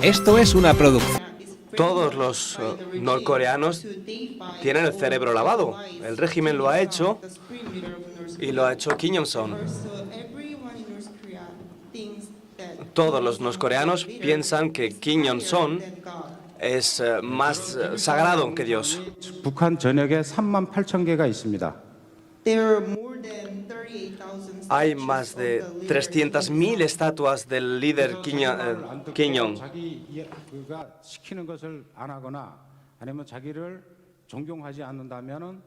Esto es una producción. Todos los norcoreanos tienen el cerebro lavado. El régimen lo ha hecho y lo ha hecho Kim Jong-un. Todos los norcoreanos piensan que Kim Jong-un es más sagrado que Dios. 북한 전역에 38,000개가 있습니다. Hay más de 300.000 estatuas del líder Kim Jong. 자기가 시키는 것을 안 하거나 아니면 자기를 존경하지 않는다면은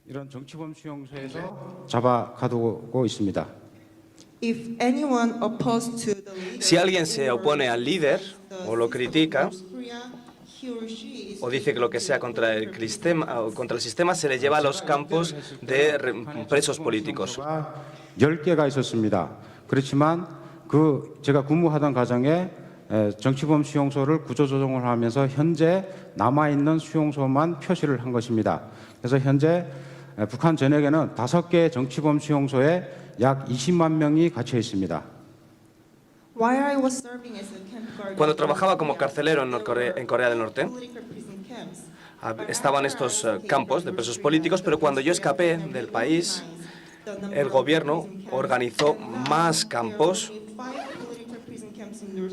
이런 정치범 수용소에서 잡아가두고 있습니다. Si alguien se opone al líder o lo critica o dice que lo que sea contra el sistema, se le lleva a los campos de presos políticos. 10개가 있었습니다. 그렇지만 제가 근무하던 과정에 정치범 수용소를 구조조정을 하면서 현재 남아있는 수용소만 표시를 한 것입니다. 그래서 현재 북한 전역에는 5개의 정치범 수용소에 약 20만 명이 갇혀 있습니다. Cuando trabajaba como carcelero en Corea del Norte, estaban estos campos de presos políticos, pero cuando yo escapé del país, el gobierno organizó más campos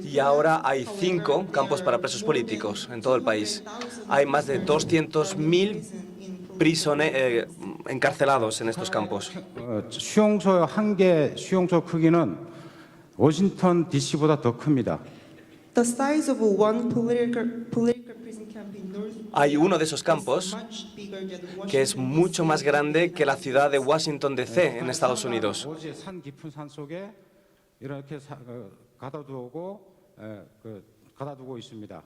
y ahora hay 5 campos para presos políticos en todo el país. Hay más de 200.000 encarcelados en estos campos. 수용소 한 개 수용소 크기는 워싱턴 DC보다 더 큽니다. Hay uno de esos campos que es mucho más grande que la ciudad de Washington DC en Estados Unidos. 산 깊은 산 속에 이렇게 가둬두고 있습니다.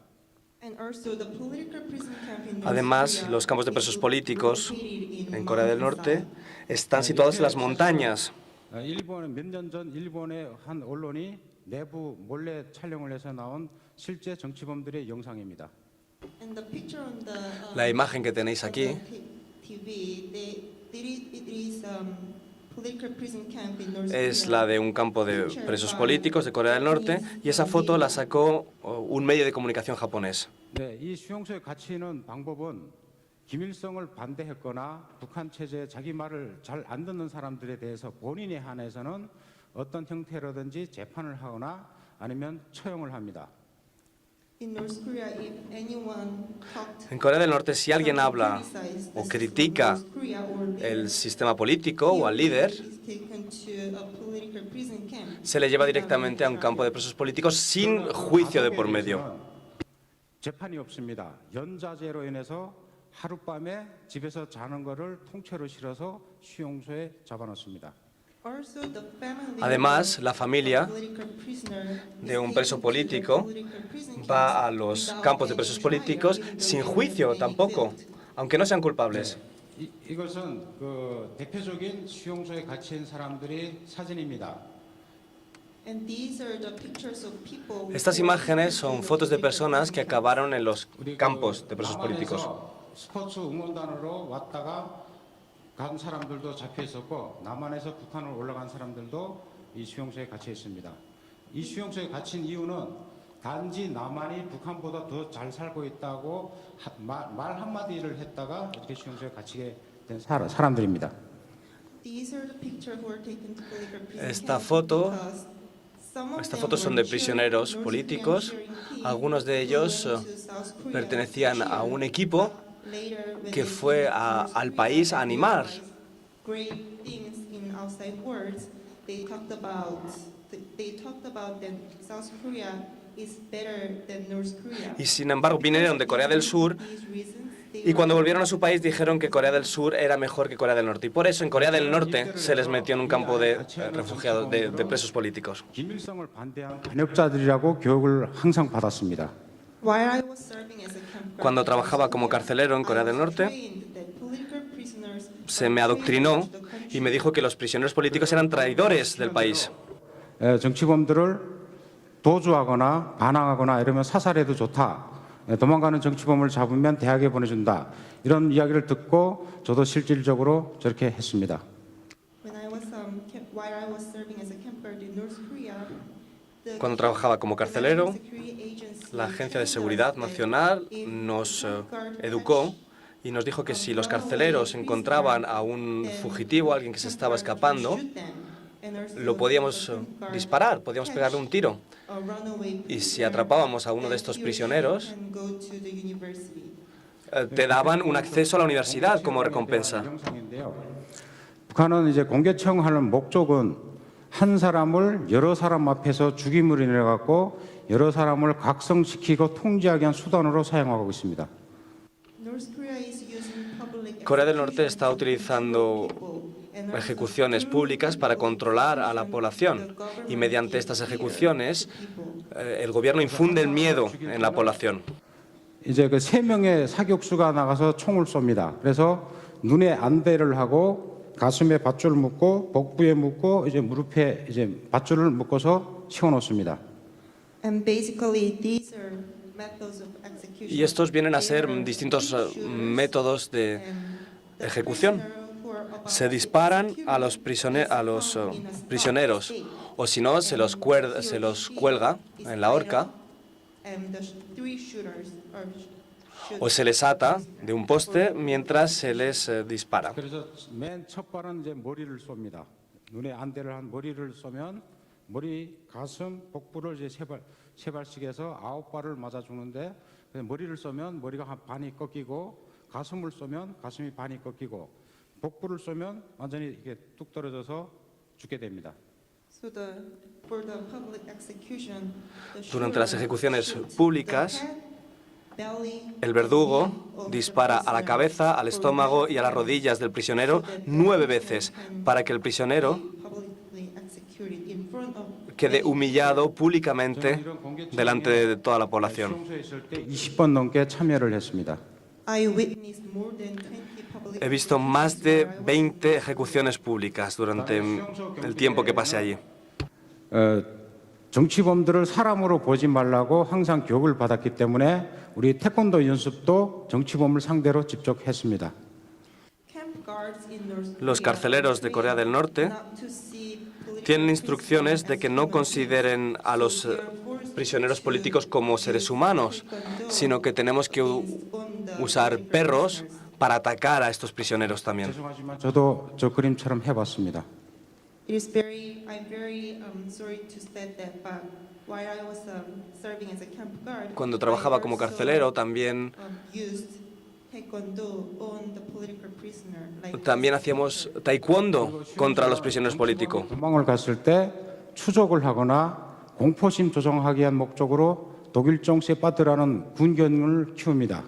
Además, los campos de presos políticos en Corea del Norte están situados en las montañas. 몇 년 전 일본의 한 언론이 내부 몰래 촬영을 해서 나온 실제 정치범들의 영상입니다. La imagen que tenéis aquí es la de un campo de presos políticos de Corea del Norte y esa foto la sacó un medio de comunicación japonés. 이 수용소에 갇혀 있는 방법은 김일성을 반대했거나 북한 체제에 자기 말을 잘 안 듣는 사람들에 대해서 본인에 한해서는 어떤 형태로든지 재판을 하거나 아니면 처형을 합니다. En Corea del Norte, si alguien habla o critica el sistema político o al líder, se le lleva directamente a un campo de presos políticos sin juicio de por medio. 재판이 없습니다. 연좌제로 인해서 하룻밤에 집에서 자는 거를 통째로 실어서 수용소에 잡아놓습니다. Además, la familia de un preso político va a los campos de presos políticos sin juicio tampoco, aunque no sean culpables. 이것은 대표적인 수용소에 갇힌 사람들의 사진입니다. Estas imágenes son fotos de personas que acabaron en los campos de presos políticos. 스포츠 응원단으로 왔다가 간 사람들도 잡혀 있었고 남한에서 북한으로 올라간 사람들도 이 수용소에 갇혀 있습니다. 이 수용소에 갇힌 이유는 단지 남한이 북한보다 더 잘 살고 있다고 말 한마디를 했다가 이렇게 수용소에 갇히게 된 사람들입니다. Estas fotos son de prisioneros políticos. Algunos de ellos pertenecían a un equipo que fue al país a animar. Y sin embargo vinieron de Corea del Sur y cuando volvieron a su país dijeron que Corea del Sur era mejor que Corea del Norte. Y por eso en Corea del Norte se les metió en un campo de refugiados, de presos políticos. 김일성을 반대한 반역자들이라고 교육을 항상 받았습니다. Cuando trabajaba como carcelero en Corea del Norte, se me adoctrinó y me dijo que los prisioneros políticos eran traidores del país. 정치범들을 도주하거나 반항하거나 이러면 사살해도 좋다. 도망가는 정치범을 잡으면 대학에 보내준다. 이런 이야기를 듣고 저도 실질적으로 저렇게 했습니다. Cuando trabajaba como carcelero, la Agencia de Seguridad Nacional nos educó y nos dijo que si los carceleros encontraban a un fugitivo, a alguien que se estaba escapando, lo podíamos disparar, podíamos pegarle un tiro. Y si atrapábamos a uno de estos prisioneros, te daban un acceso a la universidad como recompensa. 북한은 이제 공개청하는 목적은 한 사람을 여러 사람 앞에서 죽임을 인해 갖고 여러 사람을 각성시키고 통제하기 위한 수단으로 사용하고 있습니다. Corea del Norte está utilizando ejecuciones públicas para controlar a la población y mediante estas ejecuciones el gobierno infunde el miedo en la población. 이제 그 3명의 사격수가 나가서 총을 쏩니다. 그래서 눈에 안대를 하고 가슴에 밧줄을 묶고 복부에 묶고 이제 무릎에 이제 밧줄을 묶어서 세워놓습니다. Y estos vienen a ser distintos métodos de ejecución. Se disparan a los prisioneros o si no se los cuelga en la horca o se les ata de un poste mientras se les dispara. 그래서 맨 첫 발은 이제 머리를 쏩니다. 눈에 안대를 한 머리를 쏘면 머리, 가슴, 복부를 이제 세 발씩 해서 9발을 맞아 주는데 머리를 쏘면 머리가 한 반이 꺾이고 가슴을 쏘면 가슴이 반이 꺾이고 복부를 쏘면 완전히 이게 뚝 떨어져서 죽게 됩니다. Durante las ejecuciones públicas, el verdugo dispara a la cabeza, al estómago y a las rodillas del prisionero 9 veces para que el prisionero quede humillado públicamente delante de toda la población. 20번 넘게 참여를 했습니다. He visto más de 20 ejecuciones públicas durante el tiempo que pasé allí. 정치범들을 사람으로 보지 말라고 항상 교육을 받았기 때문에 우리 태권도 연습도 정치범을 상대로 직접 했습니다. Los carceleros de Corea del Norte tienen instrucciones de que no consideren a los prisioneros políticos como seres humanos, sino que tenemos que usar perros para atacar a estos prisioneros también. 죄송하지만 저도 저 그림처럼 해봤습니다. Cuando trabajaba como carcelero también hacíamos taekwondo contra los prisioneros políticos. 도망을 갔을 때 추적을 하거나 공포심 조성하기 위한 목적으로 독일종 세파트라는 군견을 키웁니다.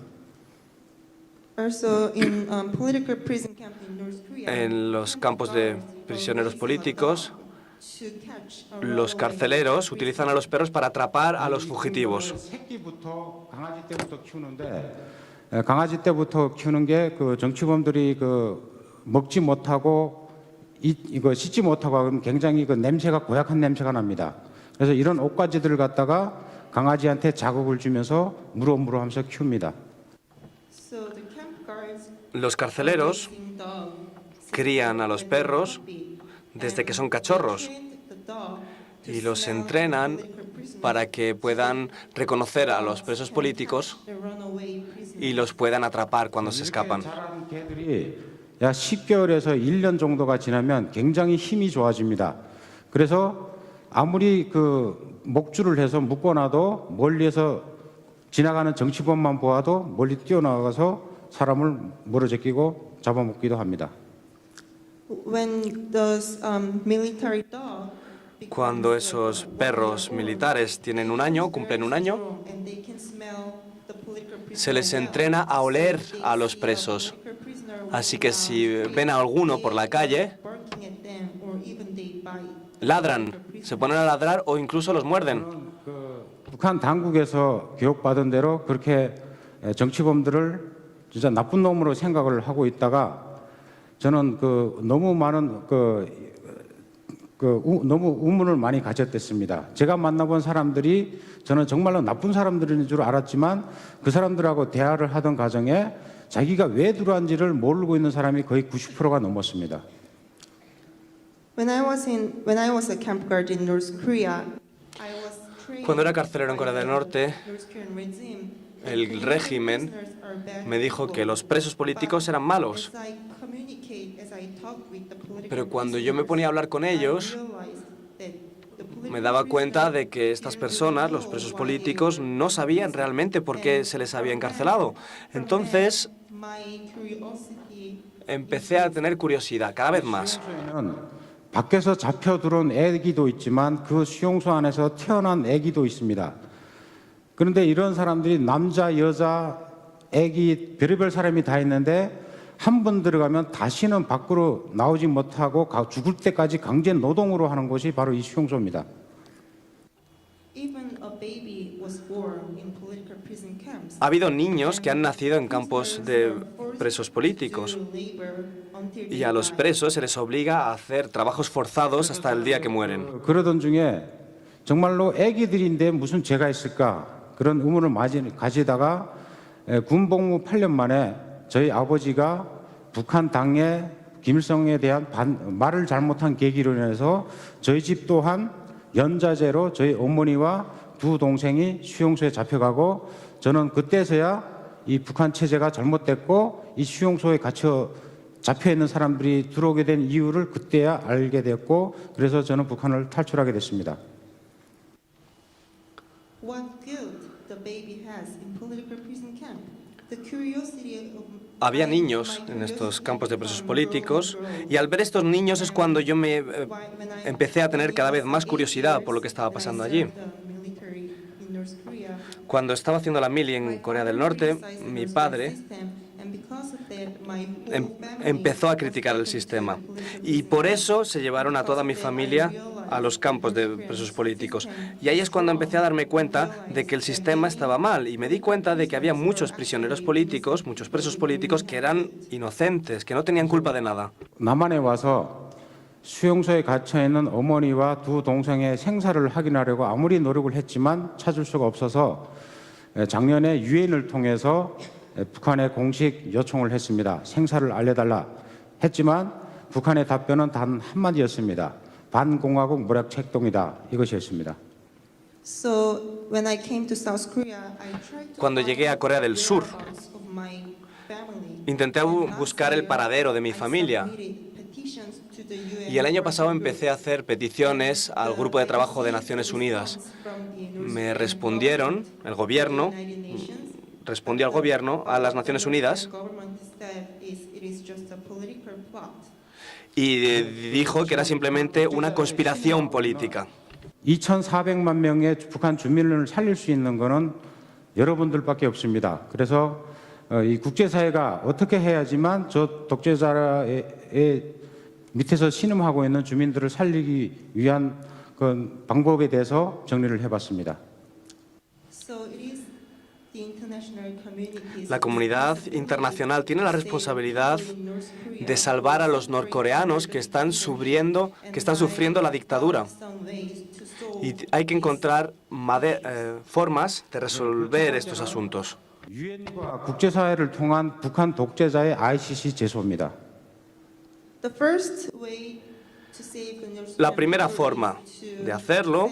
En los campos de prisioneros políticos, los carceleros utilizan a los perros para atrapar a los fugitivos. 새끼부터 강아지 때부터 키우는 게 그 정치범들이 그 먹지 못하고 이거 씻지 못하고 하면 굉장히 그 냄새가 고약한 냄새가 납니다. 그래서 이런 옷가지들을 갖다가 강아지한테 자극을 주면서 물어물어하면서 키웁니다. Los carceleros crían a los perros desde que son cachorros y los entrenan para que puedan reconocer a los presos políticos y los puedan atrapar cuando se escapan. 약 10개월에서 1년 정도가 지나면 굉장히 힘이 좋아집니다. 그래서 아무리 그 목줄을 해서 묶어놔도 멀리에서 지나가는 정치범만 보아도 멀리 뛰어나가서 사람을 물어제끼고 잡아먹기도 합니다. Cuando esos perros militares tienen un año, cumplen un año, se les entrena a oler a los presos. Así que si ven a alguno por la calle, ladran, se ponen a ladrar o incluso los muerden. 북한 당국에서 교육받은 대로 그렇게 정치범들을 진짜 나쁜 놈으로 생각을 하고 있다가 저는 그 너무 많은 너무 의문을 많이 가졌댔습니다. 제가 만나본 사람들이 저는 정말로 나쁜 사람들인 줄 알았지만 그 사람들하고 대화를 하던 과정에 자기가 왜 들어왔는지를 모르고 있는 사람이 거의 90%가 넘었습니다. When I was a camp guard in North Korea, I was Cuando era carcelero en Corea del Norte, el régimen me dijo que los presos políticos eran malos. Pero cuando yo me ponía a hablar con ellos, me daba cuenta de que estas personas, los presos políticos, no sabían realmente por qué se les había encarcelado. Entonces, empecé a tener curiosidad cada vez más. 밖에서 잡혀 들어온 애기도 있지만 그 수용소 안에서 태어난 애기도 있습니다. 그런데 이런 사람들이 남자, 여자, 애기 별의별 사람이 다 있는데 한 번 들어가면 다시는 밖으로 나오지 못하고 죽을 때까지 강제 노동으로 하는 곳이 바로 이 수용소입니다. Ha habido niños que han nacido en campos de presos políticos y a los presos se les obliga a hacer trabajos forzados hasta el día que mueren. 그러던 중에 정말로 애기들인데 무슨 죄가 있을까 그런 의문을 가지다가 군복무 8년 만에 저희 아버지가 북한 당의 김일성에 대한 말을 잘못한 계기로 인해서 저희 집 또한 연좌제로 저희 어머니와 두 동생이 수용소에 잡혀가고 저는 그때서야 이 북한 체제가 잘못됐고 이 수용소에 잡혀 있는 사람들이 들어오게 된 이유를 그때야 알게 됐고 그래서 저는 북한을 탈출하게 됐습니다. Había niños en estos campos de presos políticos y al ver estos niños es cuando yo me empecé a tener cada vez más curiosidad por lo que estaba pasando allí. Cuando estaba haciendo la mili en Corea del Norte, mi padre empezó a criticar el sistema y por eso se llevaron a toda mi familia a los campos de presos políticos. Y ahí es cuando empecé a darme cuenta de que el sistema estaba mal y me di cuenta de que había muchos prisioneros políticos, muchos presos políticos que eran inocentes, que no tenían culpa de nada. 남한에 와서 수용소에 갇혀 있는 어머니와 두 동생의 생사를 확인하려고 아무리 노력을 했지만 찾을 수가 없어서 작년에 유엔을 통해서 북한에 공식 요청을 했습니다. 생사를 알려달라 했지만 북한의 답변은 단 한마디였습니다. 반공화국 무력책동이다. 이것이었습니다. Cuando llegué a Corea del Sur, intenté buscar el paradero de mi familia. Y el año pasado empecé a hacer peticiones al Grupo de Trabajo de Naciones Unidas. Me respondieron, el gobierno respondió al gobierno, a las Naciones Unidas, y dijo que era simplemente una conspiración política. 2,400만 명의 북한 주민을 살릴 수 있는 것은 여러분들밖에 없습니다. 그래서 이 국제사회가 어떻게 해야지만 저 독재자의 밑에서 신음하고 있는 주민들을 살리기 위한 그 방법에 대해서 정리를 해봤습니다. La comunidad internacional tiene la responsabilidad de salvar a los norcoreanos que están sufriendo la dictadura. Y hay que encontrar formas de resolver estos asuntos. 유엔과 국제사회를 통한 북한 독재자의 ICC 제소입니다. La primera forma de hacerlo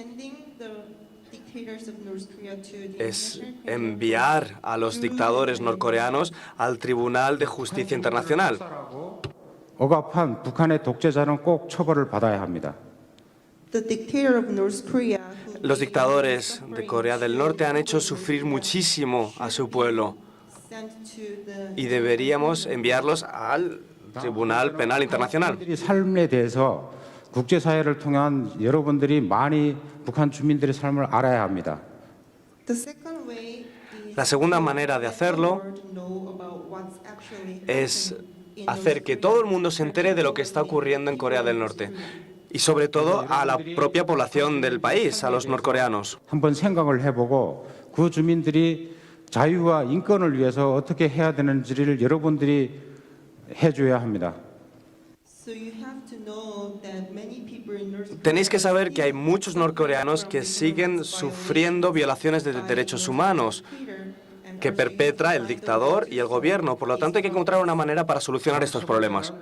es enviar a los dictadores norcoreanos al Tribunal de Justicia Internacional. 억압한 북한의 독재자는 꼭 처벌을 받아야 합니다. Los dictadores de Corea del Norte han hecho sufrir muchísimo a su pueblo y deberíamos enviarlos al Tribunal Penal Internacional. 삶에 대해서 국제사회를 통한 여러분들이 많이 북한 주민들의 삶을 알아야 합니다. La segunda manera de hacerlo es hacer que todo el mundo se entere de lo que está ocurriendo en Corea del Norte y sobre todo a la propia población del país, a los norcoreanos. 한번 생각을 해보고 그 주민들이 자유와 인권을 위해서 어떻게 해야 되는지를 여러분들이 해줘야 합니다. Tenéis que saber que hay muchos norcoreanos que siguen sufriendo violaciones de derechos humanos que perpetra el dictador y el gobierno. Por lo tanto, hay que encontrar una manera para solucionar estos problemas.